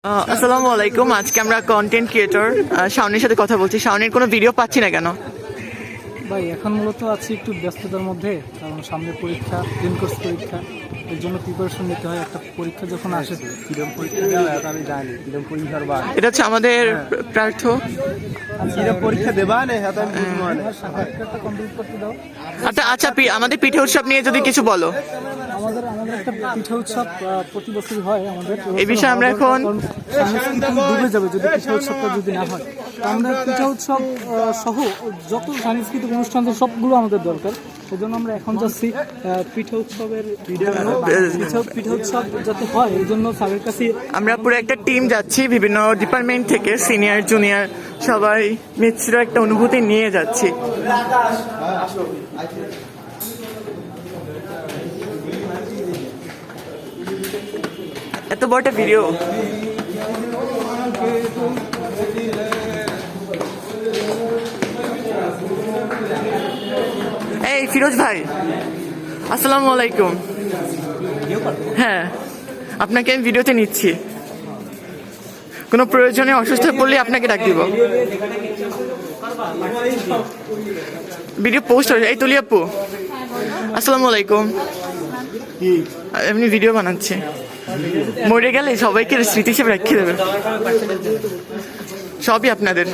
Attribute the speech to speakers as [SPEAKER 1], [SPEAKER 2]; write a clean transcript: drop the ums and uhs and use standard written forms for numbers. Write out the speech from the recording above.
[SPEAKER 1] আসসালামু আলাইকুম। আজকে আমরা কন্টেন্ট ক্রিয়েটর শাওনের সাথে কথা বলছি। শাওনের কোনো ভিডিও পাচ্ছি না কেন?
[SPEAKER 2] ভাই এখন মূলত আছি একটু ব্যস্ততার মধ্যে, কারণ সামনে পরীক্ষা, গ্রিন কোর্স পরীক্ষা, এর জন্য প্রিপারেশন নিতে হয়। একটা পরীক্ষা যখন আসে, কিরম পরীক্ষা দেওয়া আমি জানি, কিরম পরীক্ষার বা
[SPEAKER 1] এটা হচ্ছে আমাদের প্রার্থ।
[SPEAKER 2] কিরম পরীক্ষা দেবা না হ্যাঁ আমি বুঝবো না। সার্টিফিকেটটা কমপ্লিট করতে দাও।
[SPEAKER 1] আচ্ছা, আমাদের পিঠে উৎসব নিয়ে যদি কিছু বলো।
[SPEAKER 2] আমাদের একটা পিঠা উৎসব প্রতি বছরই হয় আমাদের।
[SPEAKER 1] এই বিষয়ে আমরা এখন
[SPEAKER 2] সংস্কৃতি ডুবে যাবে যদি পিঠা উৎসবটা যদি না হয়। তো আমরা পিঠা উৎসব সহ যত সাংস্কৃতিক অনুষ্ঠান সবগুলো আমাদের দরকার। সেই জন্য আমরা এখন যাচ্ছি পিঠা উৎসবের পিঠা উৎসব যাতে হয় এই জন্য স্যারের কাছে
[SPEAKER 1] আমরা পুরো একটা টিম যাচ্ছি, বিভিন্ন ডিপার্টমেন্ট থেকে সিনিয়র জুনিয়র সবাই মিশ্র একটা অনুভূতি নিয়ে যাচ্ছি। এত বড় একটা ভিডিও। এই ফিরোজ ভাই, আসসালামু আলাইকুম। হ্যাঁ, আপনাকে আমি ভিডিওতে নিচ্ছি। কোনো প্রয়োজনে অসুস্থ হয়ে পড়লে আপনাকে ডাক দিব। ভিডিও পোস্ট হয়ে এই তুলি আপু, আসসালামু আলাইকুম। এমনি ভিডিও বানাচ্ছে, মরে গেলে সবাইকে স্মৃতি হিসেবে রেখে দেবেন, সবই আপনাদের।